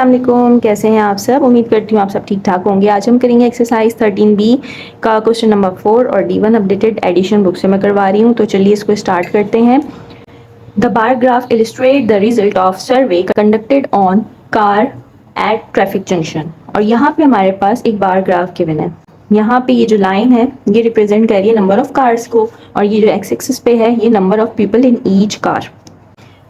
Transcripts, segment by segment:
अस्सलाम वालेकुम, कैसे हैं आप सब। उम्मीद करती हूँ आप सब ठीक ठाक होंगे। आज हम करेंगे एक्सरसाइज 13B का क्वेश्चन नंबर 4 और D1 अपडेटेड एडिशन बुक से मैं करवा रही हूँ। तो चलिए इसको स्टार्ट करते हैं। The bar graph illustrate the result of survey conducted on car eight traffic junction. और यहाँ पे हमारे पास एक बार ग्राफ गिवन है। यहाँ पे ये जो लाइन है ये रिप्रेजेंट कर रही है नंबर ऑफ कार्स को, और ये जो एक्स एक्सिस पे है ये number of people in each car.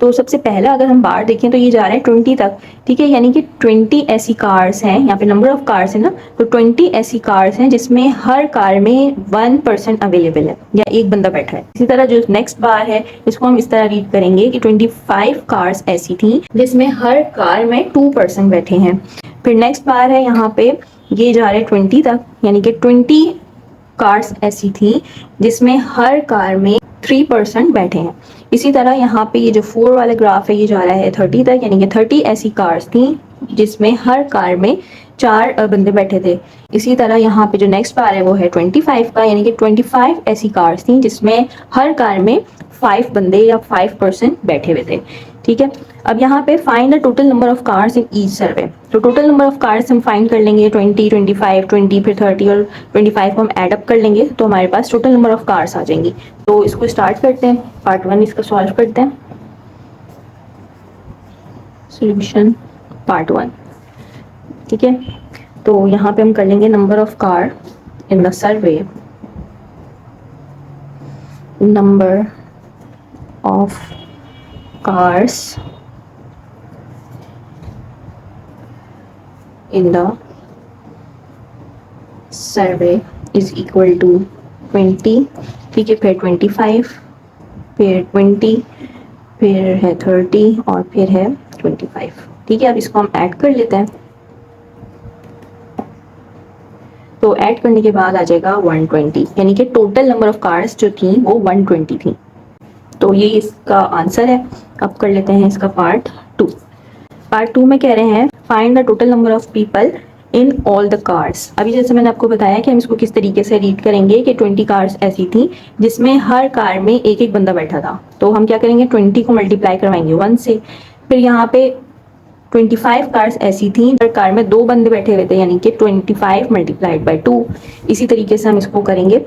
तो सबसे पहला अगर हम बार देखें तो ये जा रहे हैं 20 तक, ठीक है, यानी कि 20 ऐसी कार्स हैं, यहाँ पे नंबर ऑफ कार्स है ना, तो 20 ऐसी कार्स हैं जिसमें हर कार में 1 पर्सन अवेलेबल है या एक बंदा बैठा है। इसी तरह जो नेक्स्ट बार है इसको हम इस तरह रीड करेंगे कि 25 कार्स ऐसी थी जिसमें हर कार में 2 पर्सन बैठे हैं। फिर नेक्स्ट बार है यहाँ पे ये जा रहे हैं 20 तक, यानी कि 20 कार्स ऐसी थी जिसमें हर कार में 3 पर्सन बैठे हैं। इसी तरह यहाँ पे ये जो 4 वाला ग्राफ है ये जा रहा है 30 तक, यानी कि 30 ऐसी कार्स थी जिसमें हर कार में 4 बंदे बैठे थे। इसी तरह यहाँ पे जो नेक्स्ट बार है वो है 25 का, यानी कि 25 ऐसी कार्स थी जिसमें हर कार में 5 बंदे या 5 पर्सन बैठे हुए थे, ठीक है। अब यहाँ पे find the total number of cars in each survey. तो टोटल नंबर ऑफ कार्स हम फाइंड कर लेंगे, 20, 25, 20, फिर 30 और 25 को हम ऐड अप कर लेंगे तो हमारे पास टोटल नंबर ऑफ कार्स आ जाएंगी। तो इसको स्टार्ट करते हैं, पार्ट 1 इसका सॉल्व करते हैं। सॉल्यूशन पार्ट 1, ठीक है। तो यहाँ पे हम कर लेंगे number of car in the survey, number of cars in the survey is equal to 20, ठीक है, फिर 25, फिर 20, फिर है 30 और फिर है 25, ठीक है। अब इसको हम ऐड कर लेते हैं, तो ऐड करने के बाद आ जाएगा 120, यानी कि टोटल नंबर ऑफ कार्स जो थी वो 120 थी। तो ये इसका आंसर है। अब कर लेते हैं इसका पार्ट 2। पार्ट 2 में कह रहे हैं find the total number of people in all the cars. अभी जैसे मैंने आपको बताया कि हम इसको किस तरीके से रीड करेंगे कि 20 कार्स ऐसी थी जिसमें हर कार में एक एक बंदा बैठा था। तो हम क्या करेंगे, 20 को मल्टीप्लाई करवाएंगे 1 से। फिर यहाँ पे 25 कार्स ऐसी थी हर कार में 2 बंदे बैठे हुए थे, यानी कि 25 मल्टीप्लाइड बाई 2। इसी तरीके से हम इसको करेंगे।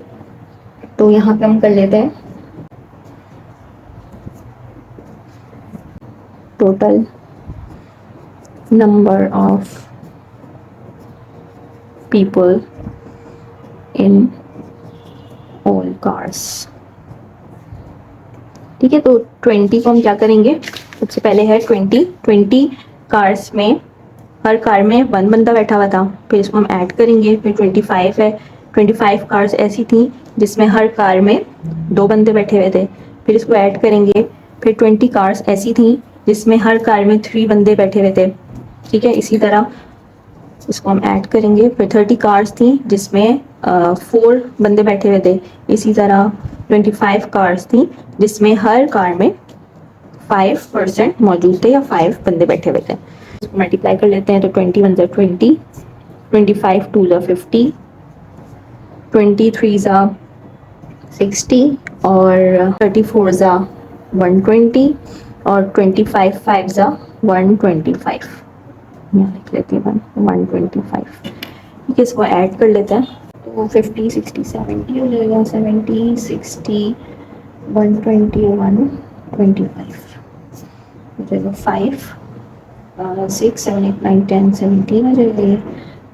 तो यहाँ पे हम कर लेते हैं total number of people in all cars, ठीक है। तो 20 को हम क्या करेंगे, सबसे पहले है 20 कार्स में हर कार में 1 बंदा बैठा हुआ था, फिर इसको हम ऐड करेंगे। फिर 25 है, 25 कार्स ऐसी थी जिसमें हर कार में 2 बंदे बैठे हुए थे, फिर इसको ऐड करेंगे। फिर 20 कार्स ऐसी थी जिसमें हर कार में 3 बंदे बैठे हुए थे, ठीक है। इसी तरह इसको हम ऐड करेंगे। फिर 30 कार्स थी जिसमें 4 बंदे बैठे हुए थे। इसी तरह 25 कार्स थी जिसमें हर कार में 5% मौजूद थे या 5 बंदे बैठे हुए थे। इसको मल्टीप्लाई कर लेते हैं, तो 20 1 ज़ा 20, 25 2 ज़ा 50, 23 ज़ा 60 और 34 ज़ा 120 और 25 5 ज़ा 125, यहाँ लिख लेते हैं 125, ठीक है। इसको ऐड कर लेते हैं, तो 50 60 70 हो जाएगा, 70 60 120 125 हो जाएगा, 5 6 7 8 9 10 17 हो जाएगा,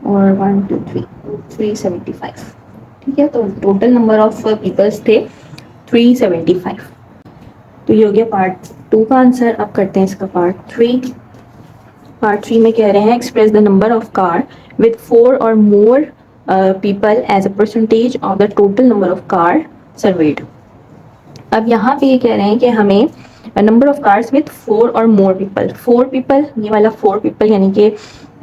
और 1 2 3 375, ठीक है। तो टोटल नंबर ऑफ पीपल्स थे 375। तो ये हो गया पार्ट 2 का आंसर। अब करते हैं इसका पार्ट 3। पार्ट 3 में कह रहे हैं express the number of car with 4 or more people as a percentage of the total number of car surveyed. अब यहाँ पे ये कह रहे हैं कि हमें number of cars with 4 or more people, 4 people, ये वाला 4 पीपल यानी कि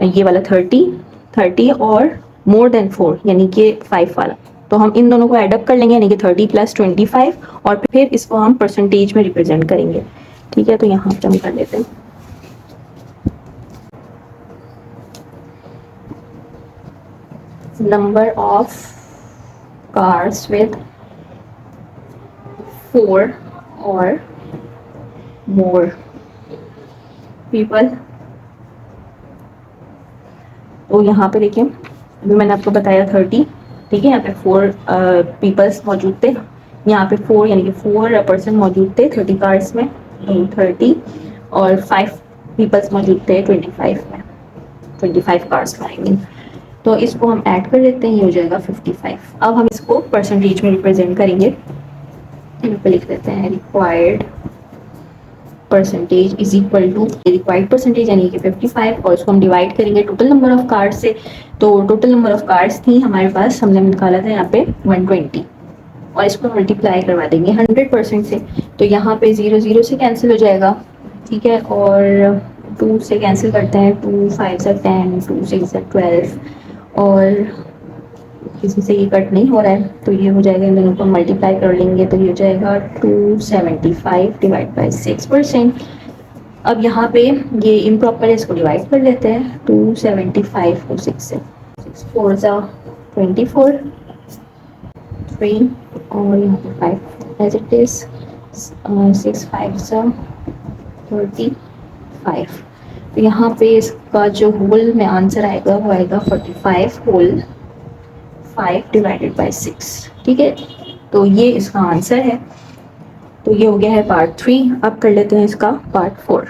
ये वाला 30 और मोर देन 4 यानी कि 5 वाला। तो हम इन दोनों को एडअप कर लेंगे, यानी कि 30 + 25, और फिर इसको हम परसेंटेज में रिप्रेजेंट करेंगे, ठीक है। तो यहाँ पे हम कर लेते हैं number of cars with 4 or more people तो यहाँ पे देखिए अभी मैंने आपको बताया 30, ठीक है, यहाँ पे 4 पीपल्स मौजूद थे, यहाँ पे 4 यानी कि 4 पर्सन मौजूद थे 30 कार्स में, 30, और 5 पीपल्स मौजूद थे 25 में, 25 कार्स में आई मीन। तो इसको हम ऐड कर लेते हैं, ये हो जाएगा 55। अब हम इसको परसेंटेज में रिप्रेजेंट करेंगे, यहाँ पे लिख देते हैं required percentage is equal to required percentage यानी कि 55, और इसको हम डिवाइड करेंगे टोटल नंबर ऑफ कार्स से। तो टोटल नंबर ऑफ कार्स थी हमारे पास, हमने निकाला था यहाँ पे 120, और इसको मल्टीप्लाई करवा देंगे 100% से। तो यहाँ पे 0 0 से कैंसिल हो जाएगा, ठीक है, और 2 से कैंसिल करते हैं, 2 5 से 10, 2 6 से 12, और किसी से ये कट नहीं हो रहा है, तो ये हो जाएगा, इन दोनों को मल्टीप्लाई कर लेंगे तो ये हो जाएगा 275 डिवाइड बाई 6%। अब यहाँ पे ये इम्प्रॉपर है, इसको डिवाइड कर लेते हैं, 275 को 6 से, 6 4 ज़ा 24, 3 और यहाँ पे 5 एज इट इज, 6 5 ज़ा 35। तो यहाँ पे इसका जो होल में आंसर आएगा वो आएगा 45 होल 5 डिवाइडेड बाई 6, ठीक है। तो ये इसका आंसर है। तो ये हो गया है पार्ट 3। अब कर लेते हैं इसका पार्ट 4।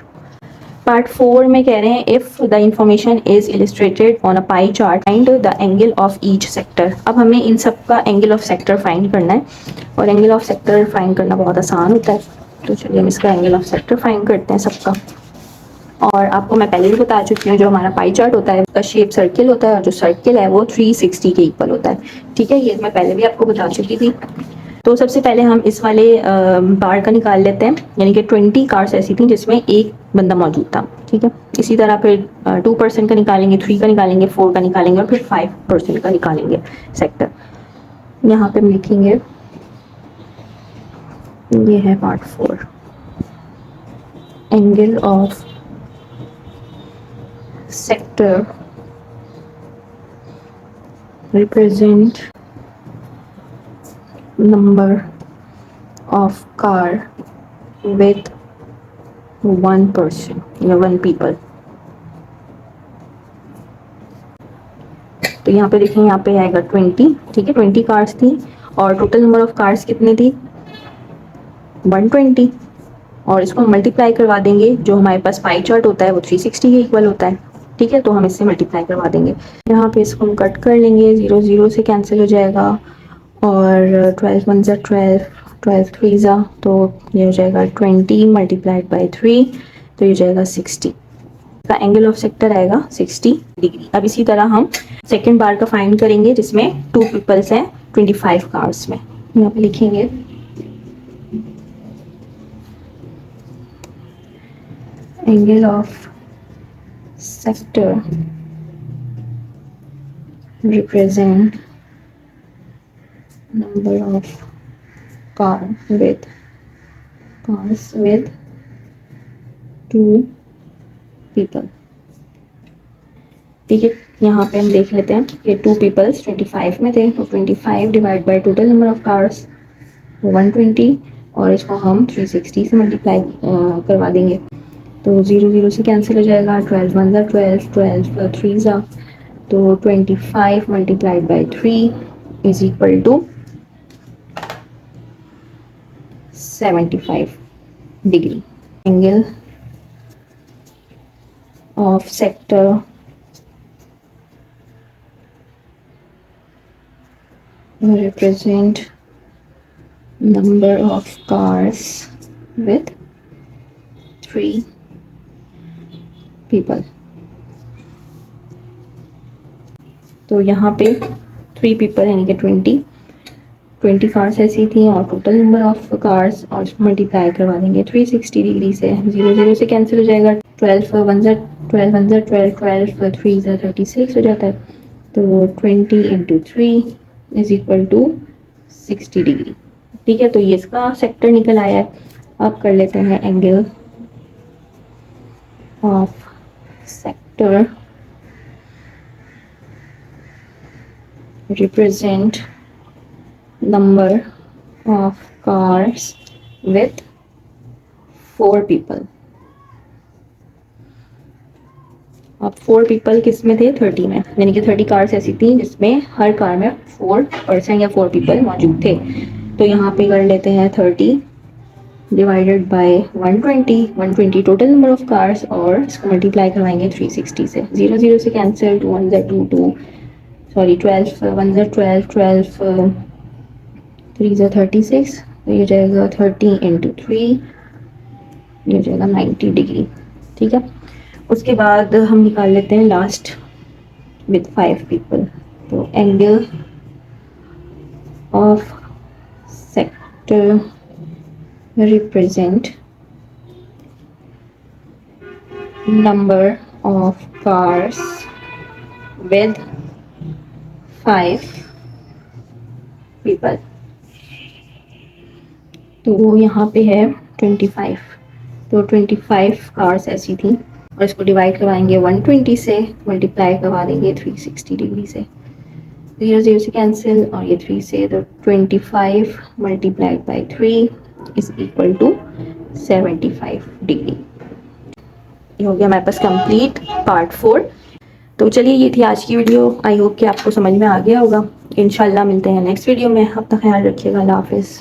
पार्ट 4 में कह रहे हैं if the information is illustrated on a pie chart find the angle of each sector. अब हमें इन सब का एंगल ऑफ सेक्टर फाइंड करना है, और एंगल ऑफ सेक्टर फाइंड करना बहुत आसान होता है। तो चलिए हम इसका एंगल ऑफ सेक्टर फाइंड करते हैं सबका। और आपको मैं पहले भी बता चुकी हूँ, जो हमारा पाई चार्ट होता है उसका शेप सर्किल होता है, और जो सर्किल है वो 360 के इक्वल होता है, ठीक है। ये मैं पहले भी आपको बता चुकी थी। तो सबसे पहले हम इस वाले बार का निकाल लेते हैं, यानी कि 20 कार्स ऐसी थी जिसमें एक बंदा मौजूद था, ठीक है। इसी तरह फिर 2% का निकालेंगे, 3 का निकालेंगे, 4 का निकालेंगे, और फिर 5% का निकालेंगे सेक्टर। यहाँ पे हम लिखेंगे, ये है part 4, angle of sector represent number of car with 1 person या 1 people। तो यहाँ पे देखें, यहाँ पे आएगा 20, ठीक है, 20 कार्स थी, और टोटल नंबर ऑफ कार्स कितनी थी 120, और इसको हम मल्टीप्लाई करवा देंगे, जो हमारे पास पाई चार्ट होता है वो 360 के इक्वल होता है, ठीक है। तो हम इससे मल्टीप्लाई करवा देंगे। यहाँ पे इसको हम कट कर लेंगे, 0 0 से कैंसिल हो जाएगा, और 12 1 ज़ा 12, 12 3 ज़ा, तो ये हो जाएगा 20 मल्टीप्लाइड बाई 3, तो ये हो जाएगा 60 का एंगल ऑफ सेक्टर आएगा 60 डिग्री। अब इसी तरह हम सेकेंड बार का फाइंड करेंगे, जिसमें 2 पीपल्स हैं 25 कार्स में। यहाँ पे लिखेंगे angle of sector represent number of cars with 2 people, ठीक है। यहाँ पे हम देख लेते हैं कि 2 पीपल्स 25 में थे, तो 25 divide by total number of cars 120, और इसको हम 360 से मल्टीप्लाई करवा देंगे, तो 0 0 से कैंसिल हो जाएगा, 12 1 ज़ा 12, 12 3 ज़ा, तो 25 multiplied by 3 is equal to 75 degree. Angle of sector represent number of cars with 3 people। तो यहाँ पे 3 पीपल यानी कि 20 कार्स ऐसी थी, और टोटल नंबर ऑफ कार्स, और मल्टीप्लाई करवा देंगे 360 डिग्री से, 0 0 से कैंसिल हो जाएगा, 12 1 ज़ा 12 1 ज़ा 12, 12 3 ज़ा 36 हो जाता है, तो 20 into 3 is equal to 60 degree, ठीक है। तो ये इसका सेक्टर निकल आया है। अब कर लेते हैं angle of sector represent number of cars with 4 people। अब 4 पीपल किस में थे, 30 में, यानी कि 30 कार्स ऐसी थी जिसमें हर कार में 4 पर्सन या 4 पीपल मौजूद थे। तो यहाँ पे कर लेते हैं 30 divided by 120 total number of cars, और इसको मल्टीप्लाई करवाएंगे 360 से। 0 0 से कैंसिल, 2 1 2 2, सॉरी 12 1 12 12 3 36, तो ये जाएगा 30 इंटू 3, ये जाएगा 90 डिग्री। ठीक है, उसके बाद हम निकाल लेते हैं लास्ट विद 5 पीपल। तो angle of sector represent number of cars with 5 people। तो यहाँ पे है 25, तो 25 कार्स ऐसी थी, और इसको डिवाइड करवाएंगे 120 से, मल्टीप्लाई करवा देंगे 360 डिग्री से। 0 0 से कैंसिल और ये 3 से, तो 25 multiplied by 3 is equal to 75 degree. ये हो गया हमारे पास कंप्लीट पार्ट 4। तो चलिए, ये थी आज की वीडियो। आई होप कि आपको समझ में आ गया होगा। इंशाल्लाह मिलते हैं नेक्स्ट वीडियो में। अपना ख्याल रखिएगा। अल्लाह हाफिज़।